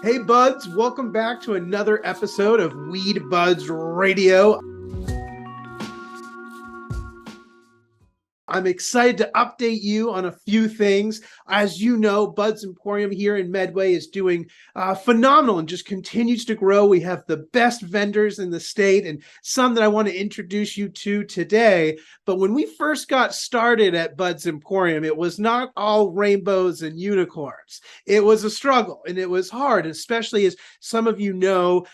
Hey, buds, welcome back to another episode of Weed Buds Radio. I'm excited to update you on a few things. As you know, Budz Emporium here in Medway is doing phenomenal and just continues to grow. We have the best vendors in the state and some that I want to introduce you to today. But when we first got started at Budz Emporium, it was not all rainbows and unicorns. It was a struggle and it was hard, especially as some of you know,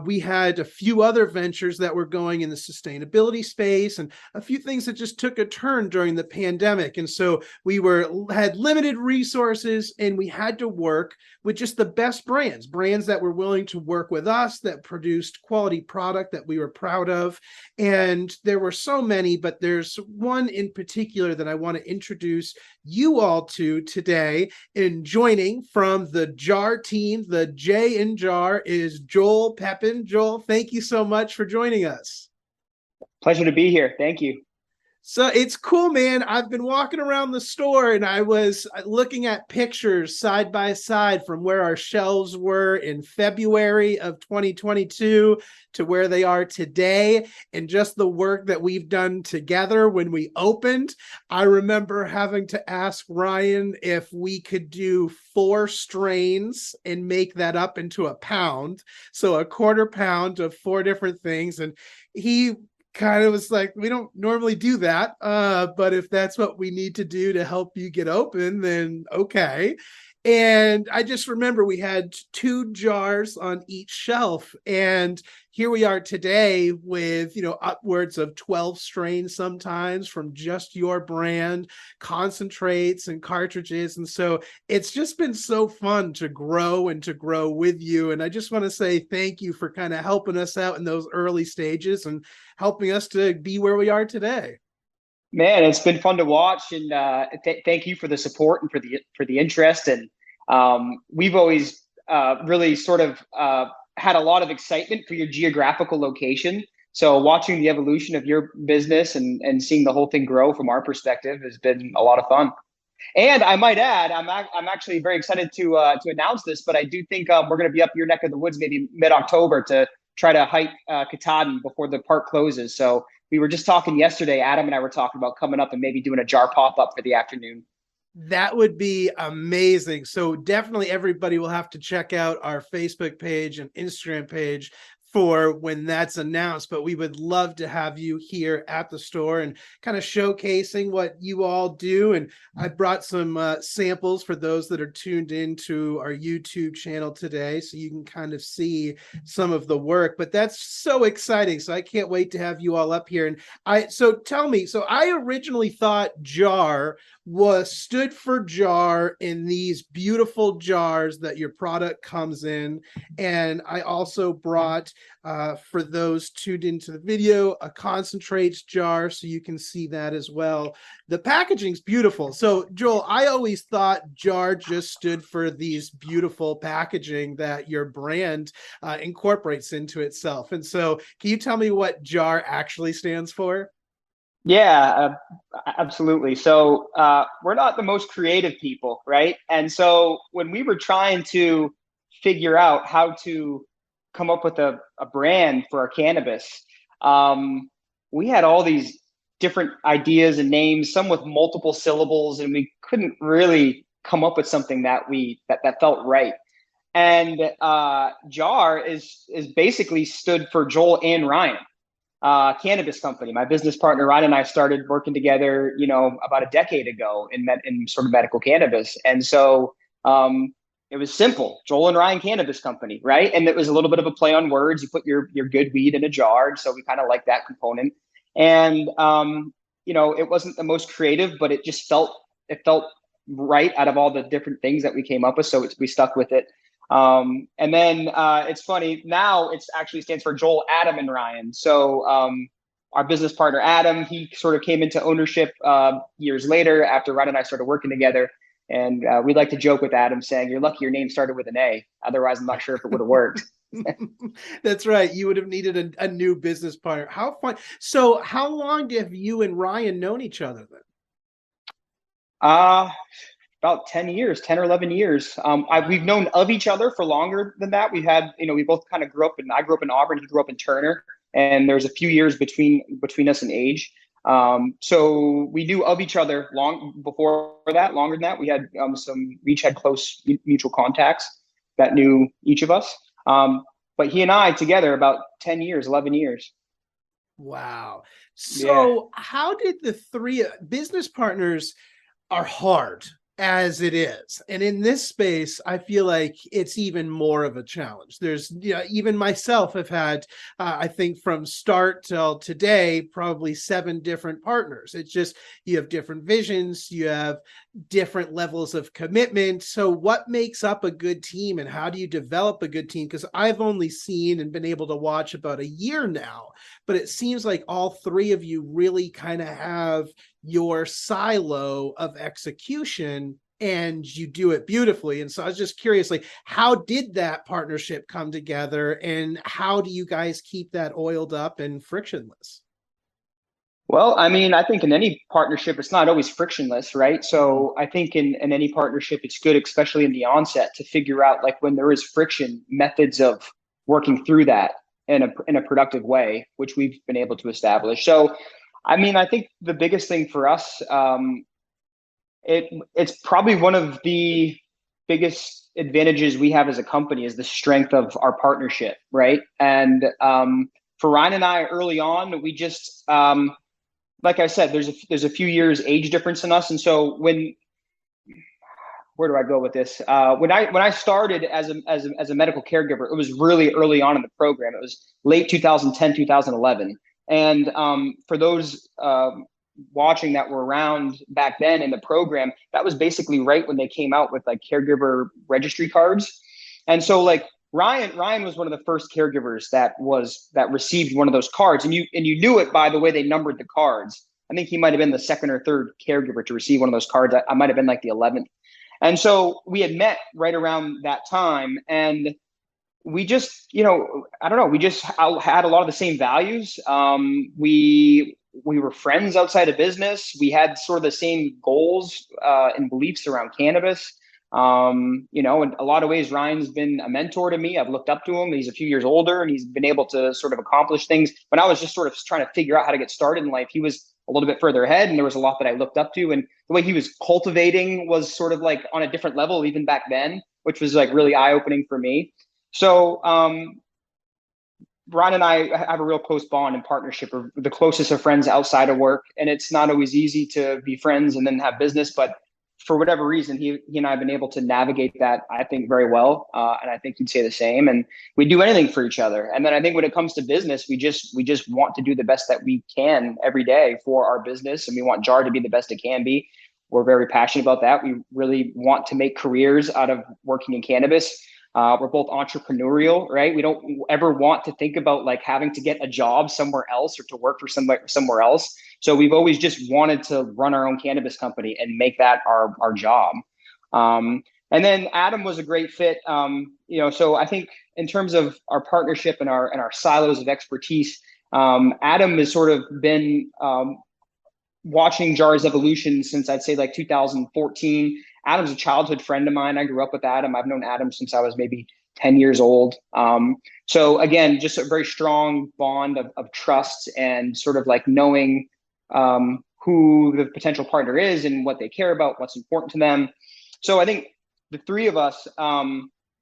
we had a few other ventures that were going in the sustainability space and a few things that just took a turn during the pandemic. And so we had limited resources and we had to work with just the best brands that were willing to work with us, that produced quality product that we were proud of. And there were so many, but there's one in particular that I want to introduce you all to today. And joining from the JAR team, the J in JAR, is Joel Pepin. Joel, thank you so much for joining us. Pleasure to be here. Thank you. So it's cool, man. I've been walking around the store and I was looking at pictures side by side from where our shelves were in February of 2022 to where they are today, and just the work that we've done together when we opened. I remember having to ask Ryan if we could do 4 strains and make that up into a pound. So a quarter pound of 4 different things. And he kind of was like, we don't normally do that, but if that's what we need to do to help you get open, then okay. And I just remember we had 2 jars on each shelf, and here we are today with, upwards of 12 strains sometimes from just your brand, concentrates and cartridges. And so it's just been so fun to grow and to grow with you. And I just want to say thank you for kind of helping us out in those early stages and helping us to be where we are today. Man, it's been fun to watch, and thank you for the support and for the interest. And we've always really sort of had a lot of excitement for your geographical location. So watching the evolution of your business and seeing the whole thing grow from our perspective has been a lot of fun. And I might add, I'm actually very excited to announce this, but I do think we're going to be up your neck of the woods maybe mid-October to try to hike Katahdin before the park closes. So we were just talking yesterday, Adam and I were talking about coming up and maybe doing a jar pop-up for the afternoon. That would be amazing. So definitely everybody will have to check out our Facebook page and Instagram page for when that's announced, but we would love to have you here at the store and kind of showcasing what you all do. And I brought some samples for those that are tuned into our YouTube channel today, so you can kind of see some of the work. But that's so exciting. So I can't wait to have you all up here. And so tell me, so I originally thought JAR stood for jar in these beautiful jars that your product comes in. And I also brought, for those tuned into the video, a concentrates jar so you can see that as well. The packaging's beautiful. So Joel, I always thought jar just stood for these beautiful packaging that your brand incorporates into itself. And so can you tell me what jar actually stands for? Yeah, absolutely. So we're not the most creative people, right? And so when we were trying to figure out how to come up with a brand for our cannabis, we had all these different ideas and names, some with multiple syllables, and we couldn't really come up with something that felt right. And JAR is basically stood for Joel and Ryan. Cannabis Company. My business partner Ryan and I started working together, about a decade ago in sort of medical cannabis, and so it was simple: Joel and Ryan Cannabis Company, right? And it was a little bit of a play on words. You put your good weed in a jar, so we kind of like that component. And it wasn't the most creative, but it felt right out of all the different things that we came up with, so we stuck with it. And then it's funny, now it's actually stands for Joel, Adam, and Ryan. So our business partner, Adam, he sort of came into ownership years later after Ryan and I started working together. And we like to joke with Adam saying, "You're lucky your name started with an A. Otherwise, I'm not sure if it would have worked." That's right. You would have needed a new business partner. How fun. So how long have you and Ryan known each other then? Uh, about 10 years, 10 or 11 years. We've known of each other for longer than that. We've had, we both kind of I grew up in Auburn, he grew up in Turner, and there's a few years between us in age. So we knew of each other longer than that. We each had close mutual contacts that knew each of us. But he and I together about 10 years, 11 years. Wow. Yeah. So how did the three business partners are hard as it is. And in this space, I feel like it's even more of a challenge. There's, even myself have had, I think from start till today, probably 7 different partners. It's just, you have different visions, you have different levels of commitment. So what makes up a good team and how do you develop a good team? Because I've only seen and been able to watch about a year now, but it seems like all 3 of you really kind of have your silo of execution and you do it beautifully. And so I was just curious, like, how did that partnership come together and how do you guys keep that oiled up and frictionless? Well, I mean, I think in any partnership, it's not always frictionless, right? So I think in any partnership, it's good, especially in the onset, to figure out like when there is friction, methods of working through that in a productive way, which we've been able to establish. So, I mean, I think the biggest thing for us, it's probably one of the biggest advantages we have as a company is the strength of our partnership, right? And for Ryan and I, early on, we just like I said, there's a few years age difference in us, and so where do I go with this? When I started as a medical caregiver, it was really early on in the program. It was late 2010, 2011, and for those watching that were around back then in the program, that was basically right when they came out with like caregiver registry cards, and so like Ryan was one of the first caregivers that received one of those cards, and you knew it by the way they numbered the cards. I think he might have been the second or third caregiver to receive one of those cards. I might have been like the 11th. And so we had met right around that time, and we just, I don't know, we just had a lot of the same values. We were friends outside of business. We had sort of the same goals and beliefs around cannabis. In a lot of ways, Ryan's been a mentor to me. I've looked up to him. He's a few years older and he's been able to sort of accomplish things. When I was just sort of trying to figure out how to get started in life, he was a little bit further ahead and there was a lot that I looked up to. And the way he was cultivating was sort of like on a different level, even back then, which was like really eye-opening for me. So, Ryan and I have a real close bond and partnership. We're the closest of friends outside of work. And it's not always easy to be friends and then have business, but for whatever reason, he and I have been able to navigate that, I think, very well. And I think he'd say the same. And we do anything for each other. And then I think when it comes to business, we just want to do the best that we can every day for our business. And we want JAR to be the best it can be. We're very passionate about that. We really want to make careers out of working in cannabis. We're both entrepreneurial, right? We don't ever want to think about like having to get a job somewhere else or to work for somewhere else. So we've always just wanted to run our own cannabis company and make that our job. And then Adam was a great fit. So I think in terms of our partnership and our silos of expertise, Adam has sort of been watching JAR's evolution since I'd say like 2014. Adam's a childhood friend of mine. I grew up with Adam. I've known Adam since I was maybe 10 years old. So again, just a very strong bond of trust and sort of like knowing who the potential partner is and what they care about, what's important to them. So I think the 3 of us,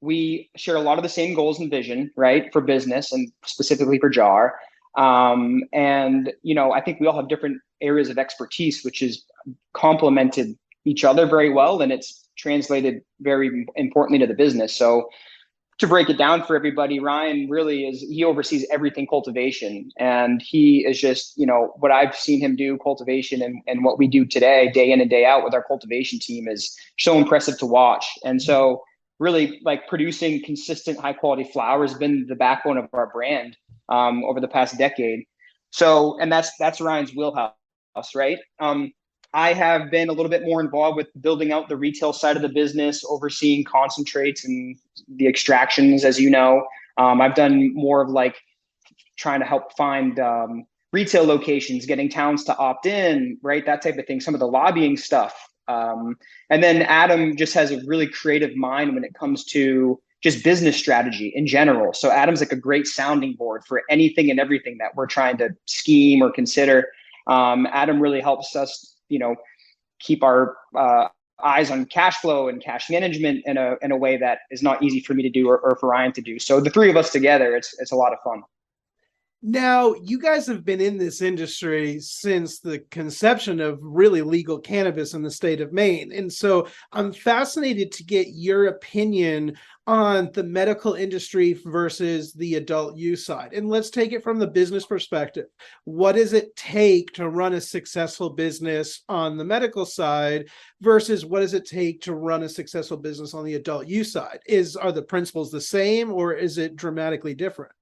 we share a lot of the same goals and vision, right, for business and specifically for JAR. And, I think we all have different areas of expertise, which is complemented each other very well. And it's translated very importantly to the business. So to break it down for everybody, Ryan really he oversees everything cultivation. And he is just, what I've seen him do cultivation and what we do today, day in and day out with our cultivation team is so impressive to watch. And so really like producing consistent high quality flower has been the backbone of our brand over the past decade. So, and that's Ryan's wheelhouse, right? I have been a little bit more involved with building out the retail side of the business, overseeing concentrates and the extractions, as you know. I've done more of like trying to help find retail locations, getting towns to opt in, right? That type of thing, some of the lobbying stuff. And then Adam just has a really creative mind when it comes to just business strategy in general. So Adam's like a great sounding board for anything and everything that we're trying to scheme or consider. Adam really helps us, keep our eyes on cash flow and cash management in a way that is not easy for me to do or for Ryan to do. So the three of us together, it's a lot of fun. Now, you guys have been in this industry since the conception of really legal cannabis in the state of Maine. And so I'm fascinated to get your opinion on the medical industry versus the adult use side. And let's take it from the business perspective. What does it take to run a successful business on the medical side versus what does it take to run a successful business on the adult use side? Are the principles the same or is it dramatically different?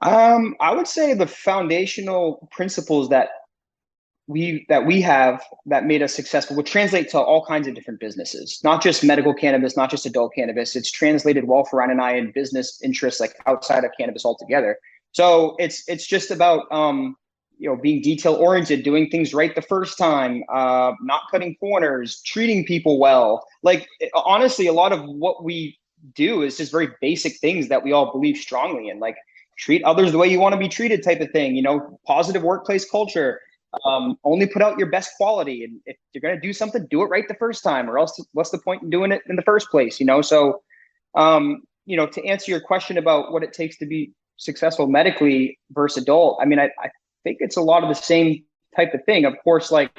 I would say the foundational principles that we have that made us successful would translate to all kinds of different businesses, not just medical cannabis, not just adult cannabis. It's translated well for Ryan and I in business interests like outside of cannabis altogether. So it's just about being detail oriented, doing things right the first time, not cutting corners, treating people well. Like honestly, a lot of what we do is just very basic things that we all believe strongly in, like treat others the way you want to be treated type of thing, positive workplace culture. Only put out your best quality, and if you're going to do something, do it right the first time, or else what's the point in doing it in the first place? So to answer your question about what it takes to be successful medically versus adult, I mean, I think it's a lot of the same type of thing. Of course, like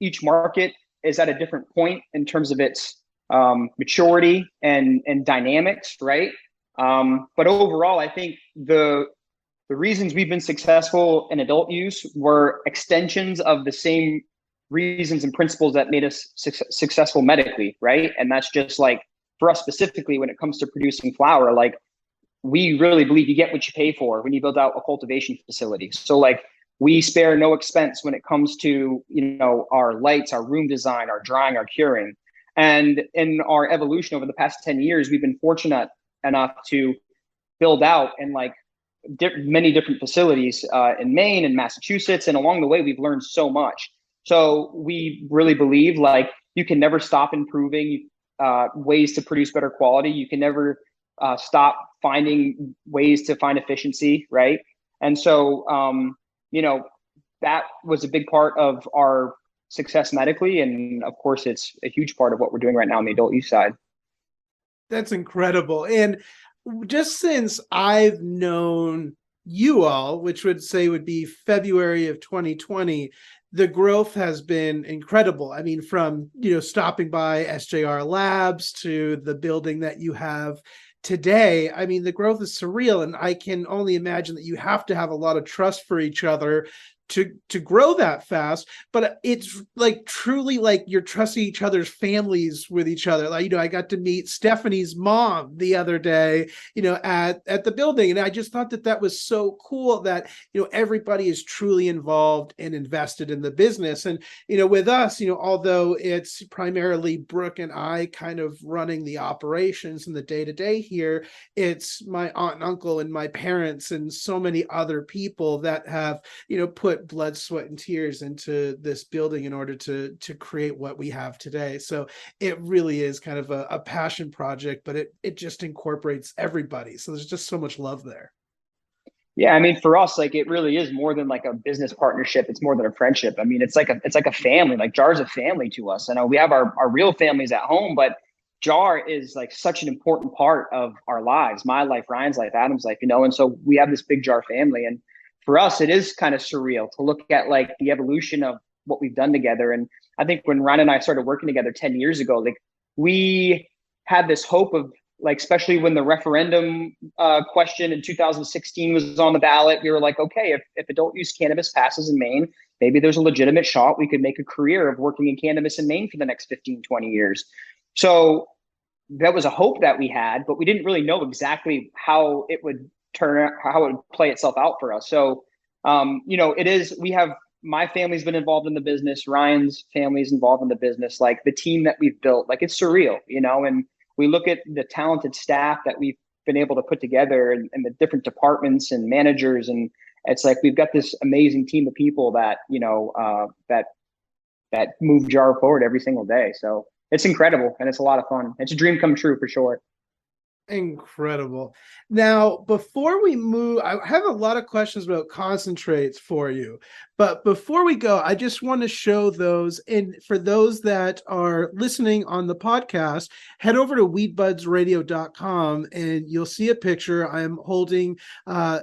each market is at a different point in terms of its maturity and dynamics, right? But overall, I think the reasons we've been successful in adult use were extensions of the same reasons and principles that made us successful medically, right? And that's just like for us specifically when it comes to producing flower, like we really believe you get what you pay for when you build out a cultivation facility. So like we spare no expense when it comes to our lights, our room design, our drying, our curing. And in our evolution over the past 10 years, we've been fortunate enough to build out and like many different facilities in Maine and Massachusetts. And along the way, we've learned so much. So we really believe like you can never stop improving ways to produce better quality. You can never stop finding ways to find efficiency, right? And so, that was a big part of our success medically. And of course, it's a huge part of what we're doing right now on the adult use side. That's incredible. And just since I've known you all, which would be February of 2020, the growth has been incredible. I mean, from, stopping by SJR Labs to the building that you have today. I mean, the growth is surreal. And I can only imagine that you have to have a lot of trust for each other to grow that fast, but it's like truly like you're trusting each other's families with each other. Like, I got to meet Stephanie's mom the other day, at the building. And I just thought that was so cool that, everybody is truly involved and invested in the business. And, with us, although it's primarily Brooke and I kind of running the operations and the day-to-day here, it's my aunt and uncle and my parents and so many other people that have, put blood, sweat, and tears into this building in order to create what we have today. So it really is kind of a passion project, but it just incorporates everybody. So there's just so much love there. Yeah, I mean, for us, like it really is more than like a business partnership. It's more than a friendship. I mean, it's like a family. Like Jar's a family to us. I know we have our real families at home, but Jar is like such an important part of our lives, my life, Ryan's life, Adam's life, and so we have this big Jar family. And for us, it is kind of surreal to look at like the evolution of what we've done together. And I think when Ryan and I started working together 10 years ago, like we had this hope of like, especially when the referendum question in 2016 was on the ballot, we were like, okay, if adult use cannabis passes in Maine, maybe there's a legitimate shot we could make a career of working in cannabis in Maine for the next 15, 20 years. So that was a hope that we had, but we didn't really know exactly how it would turn out, how it would play itself out for us. So, my family's been involved in the business. Ryan's family's involved in the business. Like the team that we've built, like it's surreal, and we look at the talented staff that we've been able to put together and the different departments and managers. And it's like, we've got this amazing team of people that, that move jar forward every single day. So it's incredible and it's a lot of fun. It's a dream come true for sure. Incredible. Now, before we move, I have a lot of questions about concentrates for you. But before we go, I just want to show those. And for those that are listening on the podcast, head over to weedbudsradio.com and you'll see a picture. I'm holding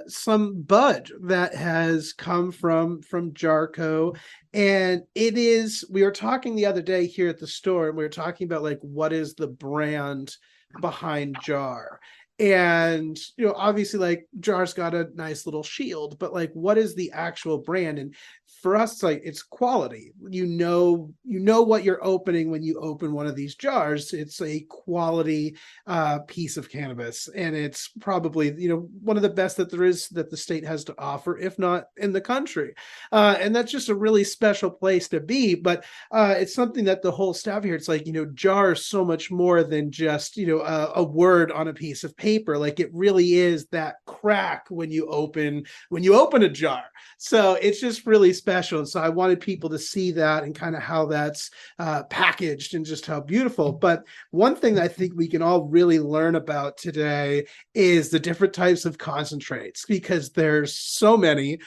some bud that has come from Jarco. And it is, we were talking the other day here at the store, and we were talking about like, what is the brand behind Jar? And obviously like Jar's got a nice little shield, but like what is the actual brand? And for us, it's like it's quality. You know what you're opening when you open one of these jars. It's a quality piece of cannabis, and it's probably one of the best that there is, that the state has to offer, if not in the country. And that's just a really special place to be. But it's something that the whole staff here, it's like Jar is so much more than just a word on a piece of paper. Like it really is that crack when you open a jar. So it's just really special. And so I wanted people to see that and kind of how that's packaged and just how beautiful. But one thing that I think we can all really learn about today is the different types of concentrates, because there's so many,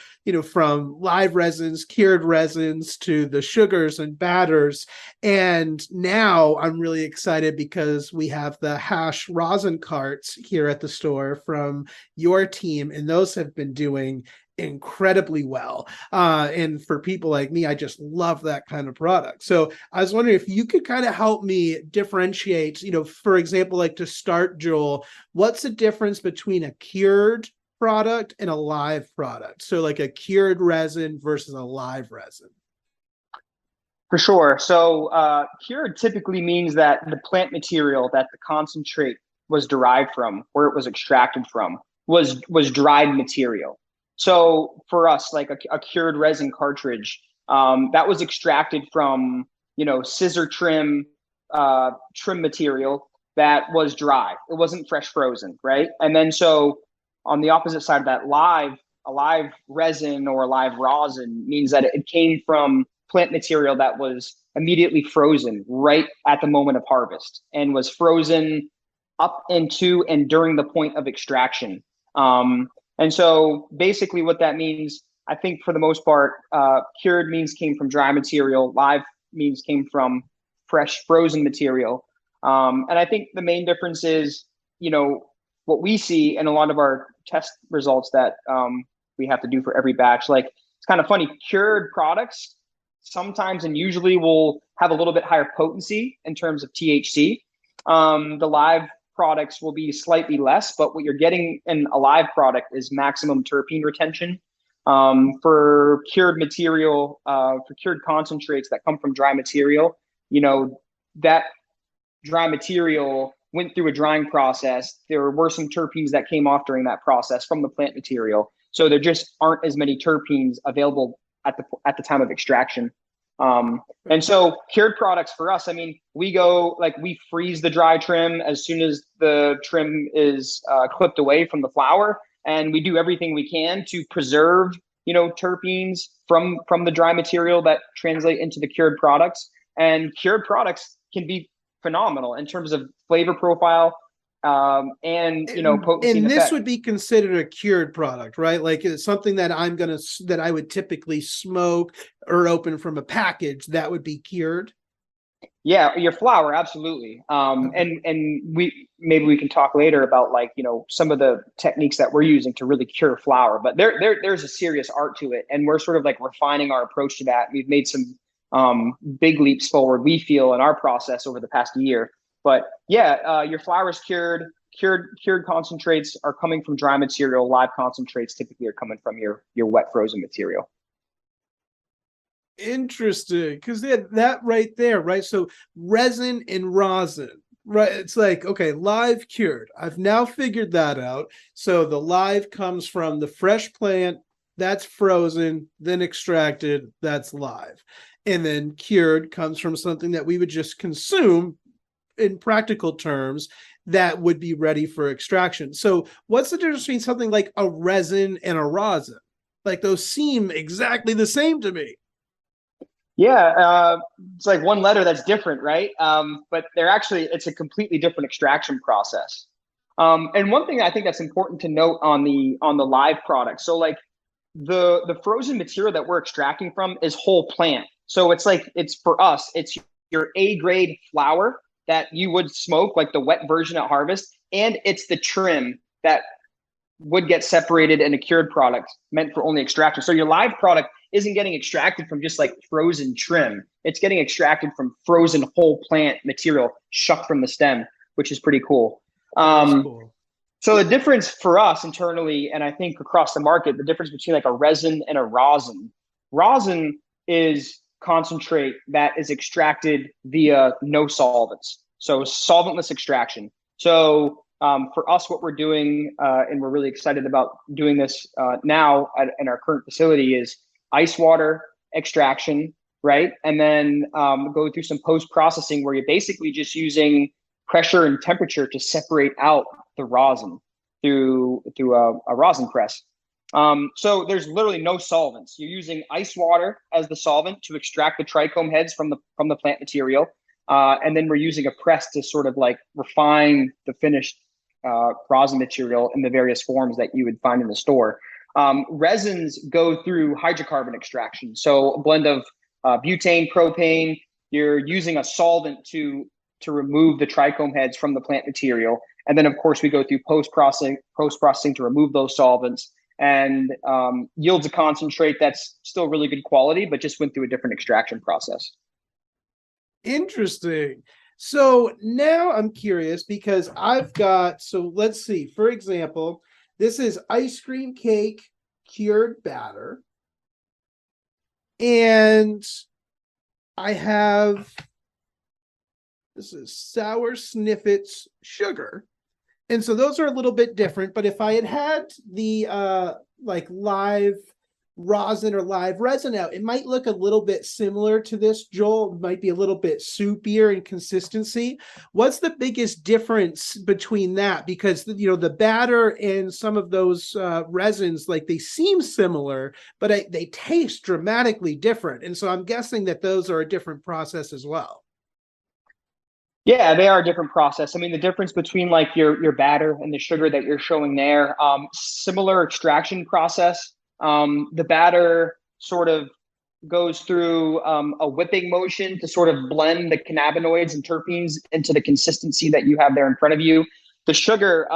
from live resins, cured resins, to the sugars and batters. And now I'm really excited because we have the hash rosin carts here at the store from your team, and those have been doing incredibly well. And for people like me, I just love that kind of product. So I was wondering if you could kind of help me differentiate, for example, like to start, Joel, what's the difference between a cured product and a live product? So like a cured resin versus a live resin. For sure. So cured typically means that the plant material that the concentrate was derived from, where it was extracted from, was dried material. So for us, like a cured resin cartridge, that was extracted from, scissor trim material that was dry. It wasn't fresh frozen, right? And then so on the opposite side of that, a live resin or a live rosin means that it came from plant material that was immediately frozen right at the moment of harvest and was frozen up into and during the point of extraction. And so basically what that means, I think for the most part, cured means came from dry material, live means came from fresh frozen material. And I think the main difference is, what we see in a lot of our test results that we have to do for every batch. Like, it's kind of funny, cured products sometimes and usually will have a little bit higher potency in terms of THC. The live products will be slightly less, but what you're getting in a live product is maximum terpene retention. For cured material, for cured concentrates that come from dry material, that dry material went through a drying process. There were some terpenes that came off during that process from the plant material. So there just aren't as many terpenes available at the time of extraction. And so cured products for us, I mean, we freeze the dry trim as soon as the trim is clipped away from the flower. And we do everything we can to preserve, terpenes from the dry material that translate into the cured products. And cured products can be phenomenal in terms of flavor profile, and potency. And this would be considered a cured product, right? Like it's something that that I would typically smoke or open from a package that would be cured. Yeah, your flower, absolutely. Okay. And we can talk later about some of the techniques that we're using to really cure flower. But there's a serious art to it, and we're sort of like refining our approach to that. We've made some big leaps forward, we feel, in our process over the past year. But yeah, your flower is cured. Cured concentrates are coming from dry material. Live concentrates typically are coming from your wet frozen material. Interesting, because that right there, right? So resin and rosin, right? It's like, okay, live cured. I've now figured that out. So the live comes from the fresh plant, that's frozen, then extracted, that's live. And then cured comes from something that we would just consume in practical terms that would be ready for extraction. So what's the difference between something like a resin and a rosin? Like those seem exactly the same to me. Yeah, it's like one letter that's different, right? But they're actually, it's a completely different extraction process. And one thing I think that's important to note on the live product. So like the frozen material that we're extracting from is whole plant. So it's like it's for us, it's your A grade flower that you would smoke, like the wet version at harvest, and it's the trim that would get separated in a cured product meant for only extraction. So your live product isn't getting extracted from just like frozen trim. It's getting extracted from frozen whole plant material shucked from the stem, which is pretty cool. That is Um, cool. so the difference for us internally, and I think across the market, the difference between like a resin and a rosin. Rosin is concentrate that is extracted via no solvents. So solventless extraction. So for us, what we're doing, and we're really excited about doing this now in our current facility, is ice water extraction, right? And then go through some post processing where you're basically just using pressure and temperature to separate out the rosin through a rosin press. So there's literally no solvents. You're using ice water as the solvent to extract the trichome heads from the plant material, and then we're using a press to sort of like refine the finished rosin material in the various forms that you would find in the store. Resins go through hydrocarbon extraction, so a blend of butane, propane. You're using a solvent to remove the trichome heads from the plant material. And then, of course, we go through post-processing to remove those solvents and yields a concentrate that's still really good quality, but just went through a different extraction process. Interesting. So now I'm curious because I've got, so let's see, for example, this is ice cream cake cured batter. And I have, this is sour sniffets sugar. And so those are a little bit different, but if I had had the like live rosin or live resin out, it might look a little bit similar to this, Joel. It might be a little bit soupier in consistency. What's the biggest difference between that? Because the batter and some of those resins, like they seem similar, but they taste dramatically different. And so I'm guessing that those are a different process as well. Yeah, they are a different process. I mean, the difference between like your batter and the sugar that you're showing there, similar extraction process. The batter sort of goes through a whipping motion to sort of blend the cannabinoids and terpenes into the consistency that you have there in front of you. The sugar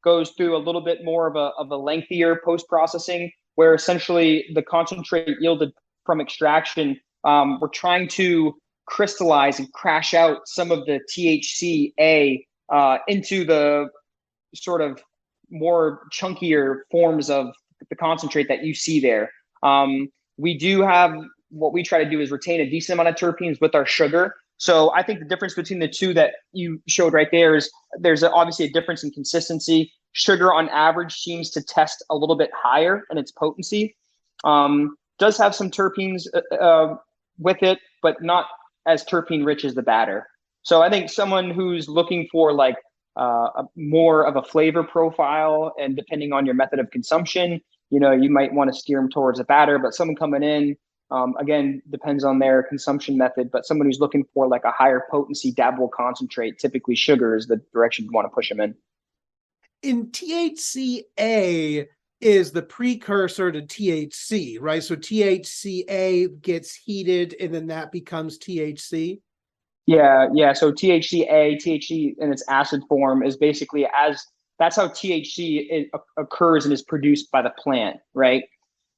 goes through a little bit more of a lengthier post processing, where essentially the concentrate yielded from extraction, we're trying to crystallize and crash out some of the THCA into the sort of more chunkier forms of the concentrate that you see there. We do have, what we try to do is retain a decent amount of terpenes with our sugar. So I think the difference between the two that you showed right there is there's obviously a difference in consistency. Sugar on average seems to test a little bit higher in its potency. Does have some terpenes with it, but not as terpene rich as the batter. So I think someone who's looking for like more of a flavor profile, and depending on your method of consumption, you might want to steer them towards a batter. But someone coming in, again, depends on their consumption method. But someone who's looking for like a higher potency dabbable concentrate, typically sugar is the direction you want to push them in. In THCA is the precursor to THC, right? So THCA gets heated and then that becomes THC. Yeah. So THC in its acid form is basically that's how THC occurs and is produced by the plant, right?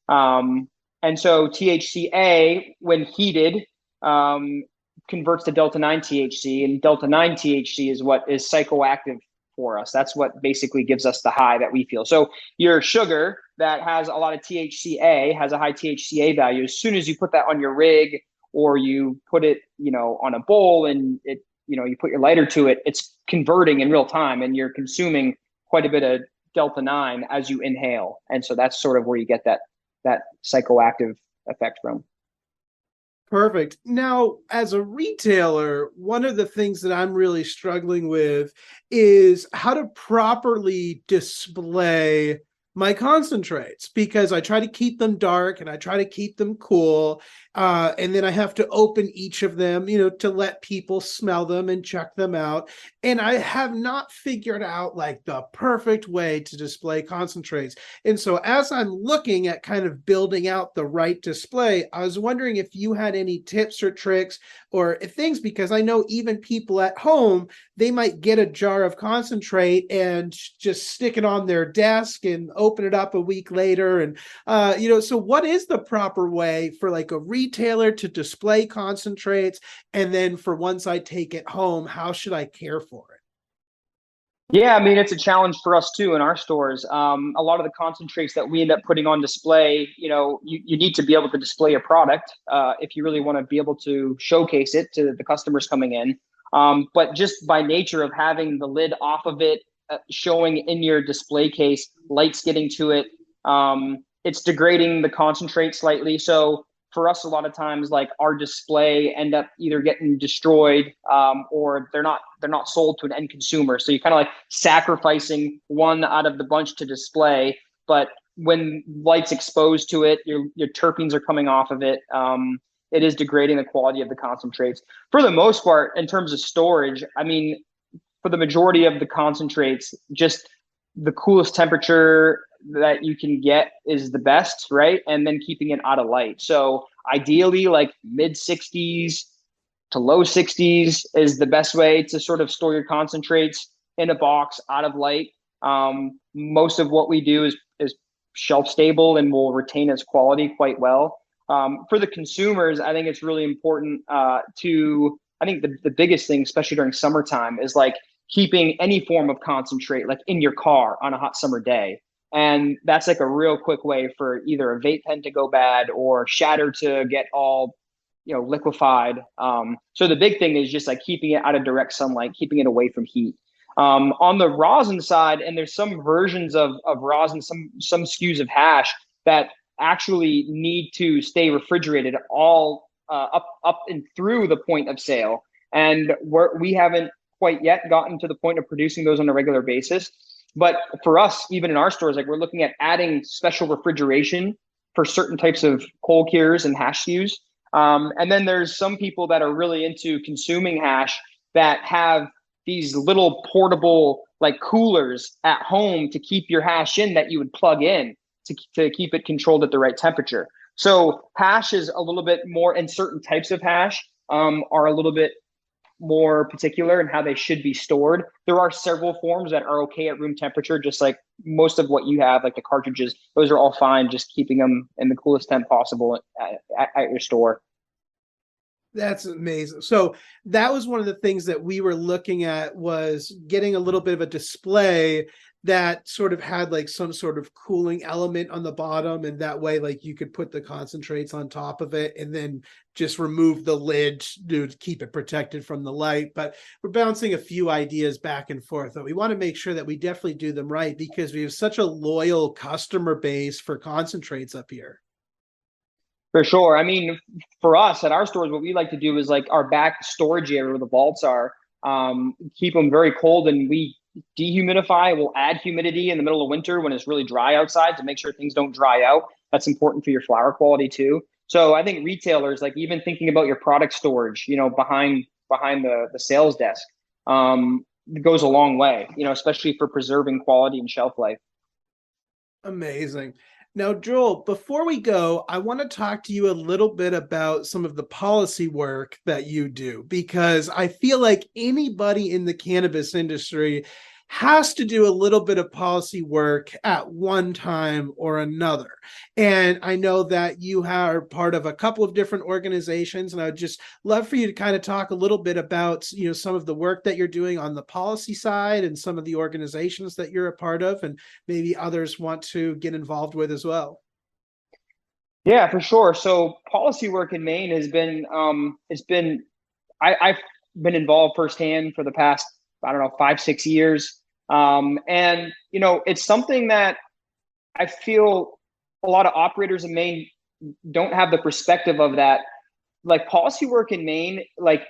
And so THCA, when heated, converts to delta 9 THC, and delta 9 THC is what is psychoactive for us. That's what basically gives us the high that we feel. So your sugar that has a lot of THCA has a high THCA value. As soon as you put that on your rig, or you put it, on a bowl, and it, you put your lighter to it, it's converting in real time, and you're consuming quite a bit of delta 9 as you inhale. And so that's sort of where you get that psychoactive effect from. Perfect. Now, as a retailer, one of the things that I'm really struggling with is how to properly display my concentrates because I try to keep them dark and I try to keep them cool. And then I have to open each of them, to let people smell them and check them out. And I have not figured out like the perfect way to display concentrates. And so as I'm looking at kind of building out the right display, I was wondering if you had any tips or tricks or things, because I know even people at home, they might get a jar of concentrate and just stick it on their desk and open it up a week later. And, so what is the proper way for like a retailer to display concentrates? And then for once I take it home, how should I care for it? Yeah, I mean, it's a challenge for us too in our stores. A lot of the concentrates that we end up putting on display, you need to be able to display a product if you really want to be able to showcase it to the customers coming in. But just by nature of having the lid off of it, showing in your display case, lights getting to it, it's degrading the concentrate slightly. So for us, a lot of times, like our display end up either getting destroyed or they're not sold to an end consumer. So you're kind of like sacrificing one out of the bunch to display, but when light's exposed to it, your terpenes are coming off of it. It is degrading the quality of the concentrates. For the most part, in terms of storage, I mean, for the majority of the concentrates, just the coolest temperature that you can get is the best, right? And then keeping it out of light. So ideally, like mid 60s to low 60s is the best way to sort of store your concentrates in a box out of light. Most of what we do is shelf stable and will retain its quality quite well. For the consumers, I think it's really important I think the biggest thing, especially during summertime, is like keeping any form of concentrate like in your car on a hot summer day. And that's like a real quick way for either a vape pen to go bad or shatter to get all, liquefied. So the big thing is just like keeping it out of direct sunlight, keeping it away from heat. On the rosin side, and there's some versions of rosin, some SKUs of hash that actually need to stay refrigerated all up and through the point of sale. And we haven't quite yet gotten to the point of producing those on a regular basis. But for us, even in our stores, like we're looking at adding special refrigeration for certain types of cold cures and hash SKUs. And then there's some people that are really into consuming hash that have these little portable like coolers at home to keep your hash in that you would plug in to keep it controlled at the right temperature. So hash is a little bit more, and certain types of hash are a little bit more particular in how they should be stored. There are several forms that are okay at room temperature, just like most of what you have, like the cartridges. Those are all fine, just keeping them in the coolest temp possible at your store. That's amazing. So that was one of the things that we were looking at, was getting a little bit of a display that sort of had like some sort of cooling element on the bottom. And that way, like you could put the concentrates on top of it and then just remove the lid to keep it protected from the light. But we're bouncing a few ideas back and forth, but we want to make sure that we definitely do them right, because we have such a loyal customer base for concentrates up here. For sure. I mean, for us at our stores, what we like to do is like our back storage area where the vaults are, keep them very cold, and we dehumidify. We'll add humidity in the middle of winter when it's really dry outside to make sure things don't dry out. That's important for your flower quality too. So I think retailers, like even thinking about your product storage, behind the sales desk, goes a long way, especially for preserving quality and shelf life. Amazing. Now, Joel, before we go, I want to talk to you a little bit about some of the policy work that you do, because I feel like anybody in the cannabis industry has to do a little bit of policy work at one time or another. And I know that you are part of a couple of different organizations, and I would just love for you to kind of talk a little bit about, some of the work that you're doing on the policy side and some of the organizations that you're a part of, and maybe others want to get involved with as well. Yeah, for sure. So policy work in Maine has been, I've been involved firsthand for the past, I don't know, 5, 6 years. And, it's something that I feel a lot of operators in Maine don't have the perspective of that. Like policy work in Maine, like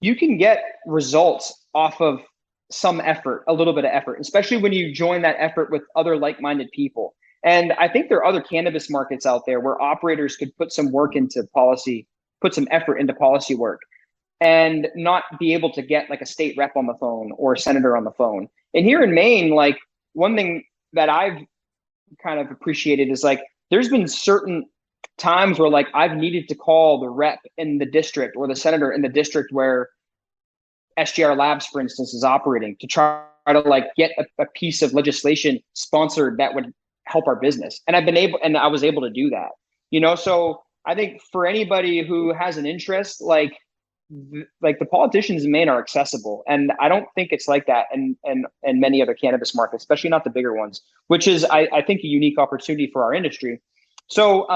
you can get results off of some effort, a little bit of effort, especially when you join that effort with other like-minded people. And I think there are other cannabis markets out there where operators could put some work into policy, put some effort into policy work, and not be able to get like a state rep on the phone or a senator on the phone. And here in Maine, like one thing that I've kind of appreciated is like there's been certain times where like I've needed to call the rep in the district or the senator in the district where SGR Labs, for instance, is operating to try to like get a piece of legislation sponsored that would help our business. And I was able to do that, you know? So I think for anybody who has an interest, like the politicians in Maine are accessible. And I don't think it's like that in many other cannabis markets, especially not the bigger ones, which is, I think, a unique opportunity for our industry. So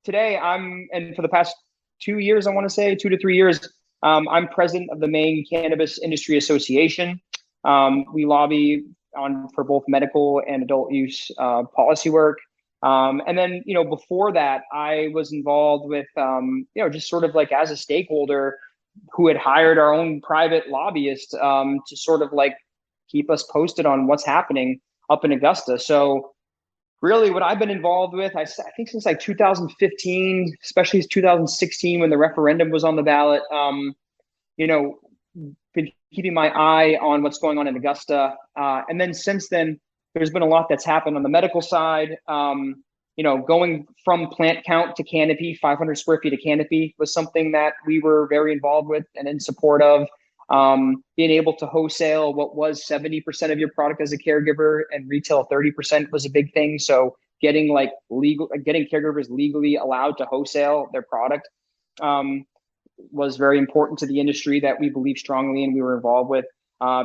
today and for the past 2 years, I want to say 2 to 3 years, I'm president of the Maine Cannabis Industry Association. We lobby for both medical and adult use policy work. And then, you know, before that, I was involved with, you know, just sort of like as a stakeholder who had hired our own private lobbyist to sort of like keep us posted on what's happening up in Augusta. So really what I've been involved with, I think since like 2015, especially 2016 when the referendum was on the ballot, you know, been keeping my eye on what's going on in Augusta. And then since then, there's been a lot that's happened on the medical side. You know, going from plant count to canopy, 500 square feet of canopy was something that we were very involved with and in support of. Being able to wholesale what was 70% of your product as a caregiver and retail 30% was a big thing. So getting caregivers legally allowed to wholesale their product was very important to the industry that we believe strongly and we were involved with.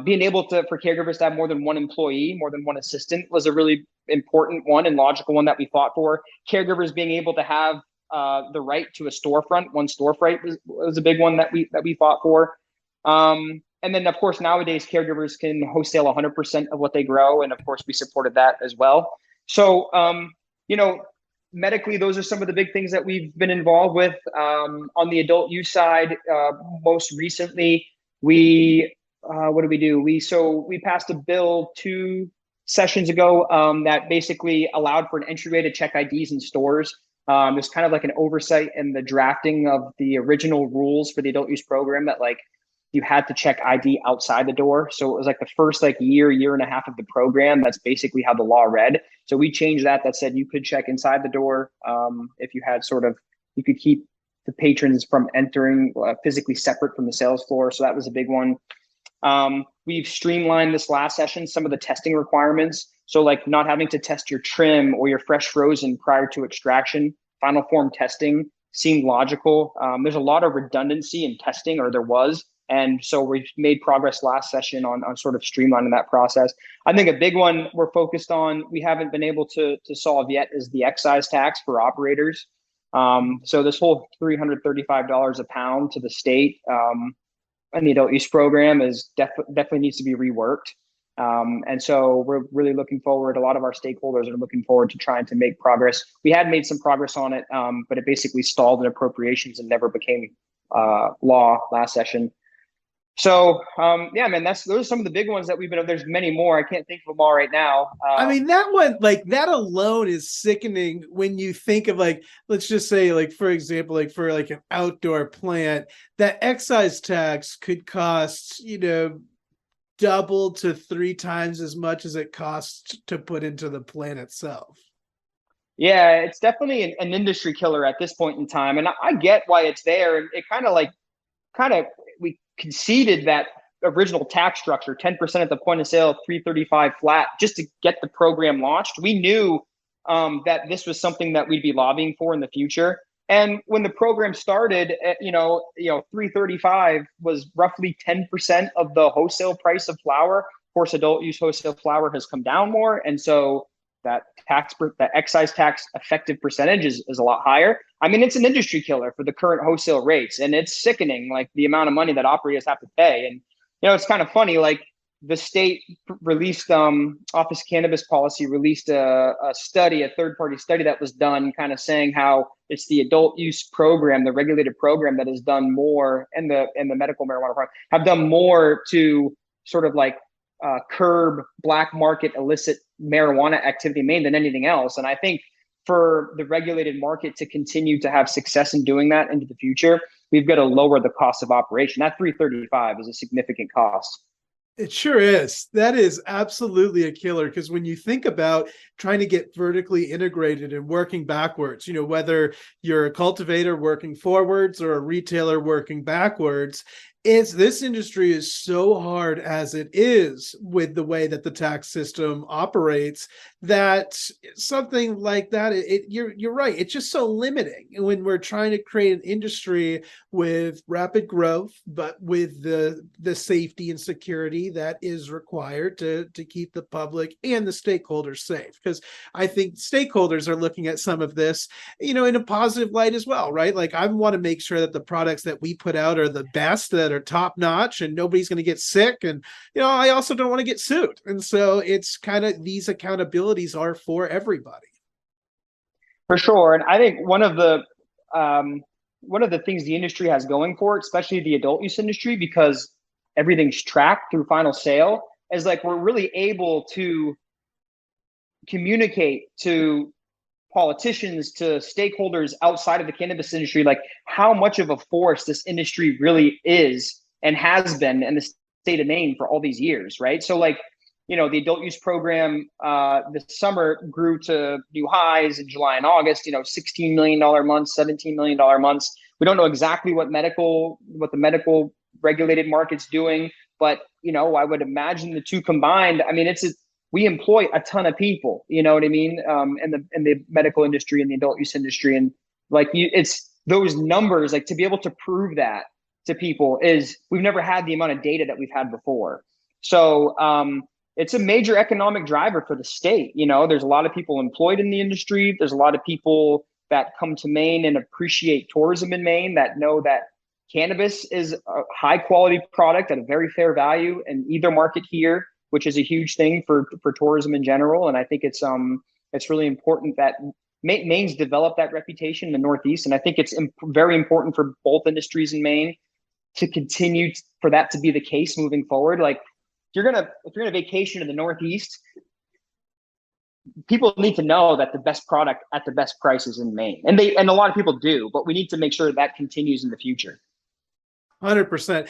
Being able for caregivers to have more than one employee, more than one assistant was a really important one and logical one that we fought for. Caregivers being able to have the right to a storefront, one storefront was a big one that we fought for. And then of course, nowadays caregivers can wholesale 100% of what they grow. And of course we supported that as well. So, you know, medically, those are some of the big things that we've been involved with. On the adult use side, most recently, what did we do? We passed a bill 2 sessions ago that basically allowed for an entryway to check IDs in stores. There's kind of like an oversight in the drafting of the original rules for the adult use program that like you had to check ID outside the door. So it was like the first like year and a half of the program. That's basically how the law read. So we changed that said you could check inside the door if you had you could keep the patrons from entering physically separate from the sales floor. So that was a big one. We've streamlined this last session, some of the testing requirements. So like not having to test your trim or your fresh frozen prior to extraction, final form testing seemed logical. There's a lot of redundancy in testing, or there was. And so we've made progress last session on sort of streamlining that process. I think a big one we're focused on, we haven't been able to solve yet, is the excise tax for operators. So this whole $335 a pound to the state and the adult use program is definitely needs to be reworked. And so we're really looking forward. A lot of our stakeholders are looking forward to trying to make progress. We had made some progress on it, but it basically stalled in appropriations and never became law last session. So yeah, man, those are some of the big ones that we've been. There's many more. I can't think of them all right now. I mean, that one, like that alone is sickening when you think of like, let's just say like, for example, like for like an outdoor plant, that excise tax could cost, you know, double to 3 times as much as it costs to put into the plant itself. Yeah, it's definitely an industry killer at this point in time. And I get why it's there. It kind of we conceded that original tax structure, 10% at the point of sale, 335 flat, just to get the program launched. We knew that this was something that we'd be lobbying for in the future. And when the program started, 335 was roughly 10% of the wholesale price of flower. Of course, adult use wholesale flower has come down more, and so that excise tax effective percentage is a lot higher. I mean, it's an industry killer for the current wholesale rates, and it's sickening, like the amount of money that operators have to pay. And it's kind of funny, like the state released, Office of Cannabis Policy released a third-party study that was done, kind of saying how it's the adult use program, the regulated program, that has done more, and the medical marijuana program have done more to sort of like curb black market illicit marijuana activity in Maine than anything else. And I think for the regulated market to continue to have success in doing that into the future, we've got to lower the cost of operation. That 335 is a significant cost. It sure is. That is absolutely a killer, because when you think about trying to get vertically integrated and working backwards, whether you're a cultivator working forwards or a retailer working backwards, this industry is so hard as it is with the way that the tax system operates, that something like that, you're right. It's just so limiting when we're trying to create an industry with rapid growth, but with the safety and security that is required to keep the public and the stakeholders safe. Because I think stakeholders are looking at some of this, in a positive light as well, right? Like, I want to make sure that the products that we put out are the best, that are top notch, and nobody's going to get sick. And, I also don't want to get sued. And so it's kind of, these accountabilities are for everybody. For sure. And I think one of the things the industry has going for it, especially the adult use industry, because everything's tracked through final sale, is like we're really able to communicate to politicians, to stakeholders outside of the cannabis industry, like how much of a force this industry really is and has been in the state of Maine for all these years, right? So like, the adult use program this summer grew to new highs in July and August, $16 million months, $17 million months. We don't know exactly what the medical regulated market's doing, but, I would imagine the two combined, I mean, we employ a ton of people, you know what I mean? In the medical industry and the adult use industry. And like, it's those numbers, like to be able to prove that to people we've never had the amount of data that we've had before. So, it's a major economic driver for the state. There's a lot of people employed in the industry. There's a lot of people that come to Maine and appreciate tourism in Maine, that know that cannabis is a high quality product at a very fair value in either market here, which is a huge thing for tourism in general. And I think it's really important that Maine's developed that reputation in the Northeast. And I think it's very important for both industries in Maine to continue for that to be the case moving forward. Like, if you're gonna vacation in the Northeast, people need to know that the best product at the best price is in Maine, and a lot of people do. But we need to make sure that continues in the future. 100%.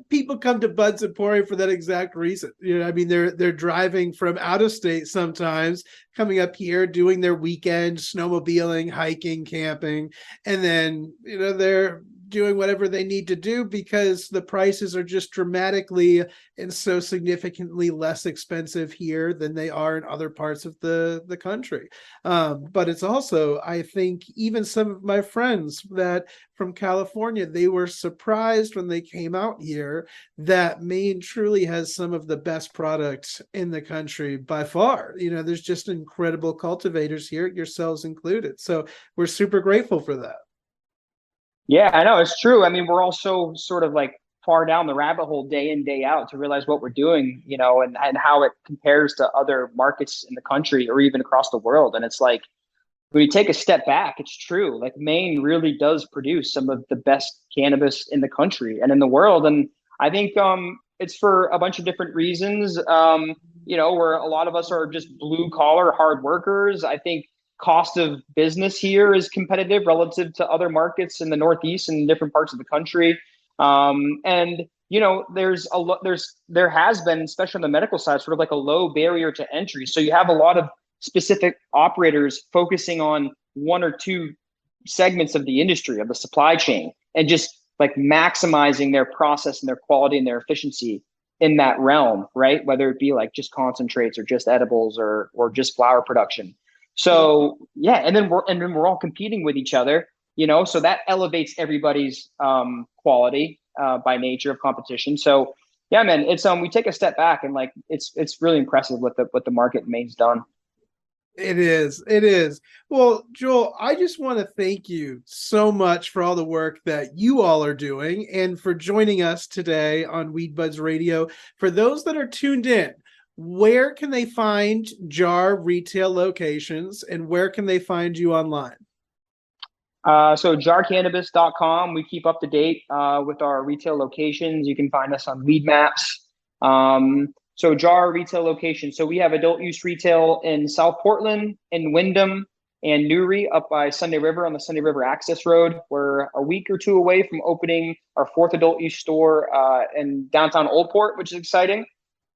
People come to Budz Emporium for that exact reason. I mean, they're driving from out of state sometimes, coming up here, doing their weekend snowmobiling, hiking, camping, and then they're doing whatever they need to do because the prices are just dramatically and so significantly less expensive here than they are in other parts of the country. But it's also, I think, even some of my friends that from California, they were surprised when they came out here that Maine truly has some of the best products in the country by far. There's just incredible cultivators here, yourselves included. So we're super grateful for that. Yeah, I know, it's true. I mean, we're also sort of like far down the rabbit hole day in, day out to realize what we're doing, and how it compares to other markets in the country or even across the world. And it's like, when you take a step back, it's true. Like, Maine really does produce some of the best cannabis in the country and in the world. And I think it's for a bunch of different reasons, where a lot of us are just blue collar hard workers. I think cost of business here is competitive relative to other markets in the Northeast and different parts of the country. And there has been, especially on the medical side, sort of like a low barrier to entry. So you have a lot of specific operators focusing on one or two segments of the industry, of the supply chain, and just like maximizing their process and their quality and their efficiency in that realm, right? Whether it be like just concentrates or just edibles or just flower production. So yeah, and then we're all competing with each other, so that elevates everybody's quality by nature of competition. So yeah, man, it's we take a step back and like it's really impressive what the market in Maine's done. It is. Well, Joel, I just want to thank you so much for all the work that you all are doing and for joining us today on Weed Budz Radio. For those that are tuned in, where can they find JAR retail locations and where can they find you online? So jarcannabis.com. We keep up to date with our retail locations. You can find us on Weed Maps. So jar retail location. So we have adult use retail in South Portland, in Wyndham, and Newry up by Sunday River on the Sunday River Access Road. We're a week or two away from opening our fourth adult use store in downtown Old Port, which is exciting.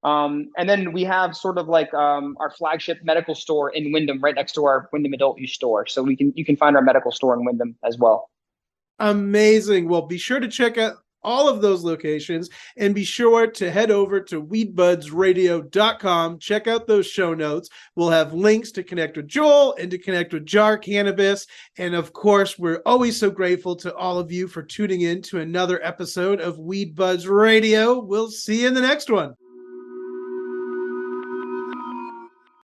And then we have sort of like our flagship medical store in Wyndham, right next to our Wyndham adult use store. So you can find our medical store in Wyndham as well. Amazing. Well, be sure to check out all of those locations and be sure to head over to weedbudsradio.com. Check out those show notes. We'll have links to connect with Joel and to connect with Jar Cannabis. And of course, we're always so grateful to all of you for tuning in to another episode of Weed Buds Radio. We'll see you in the next one.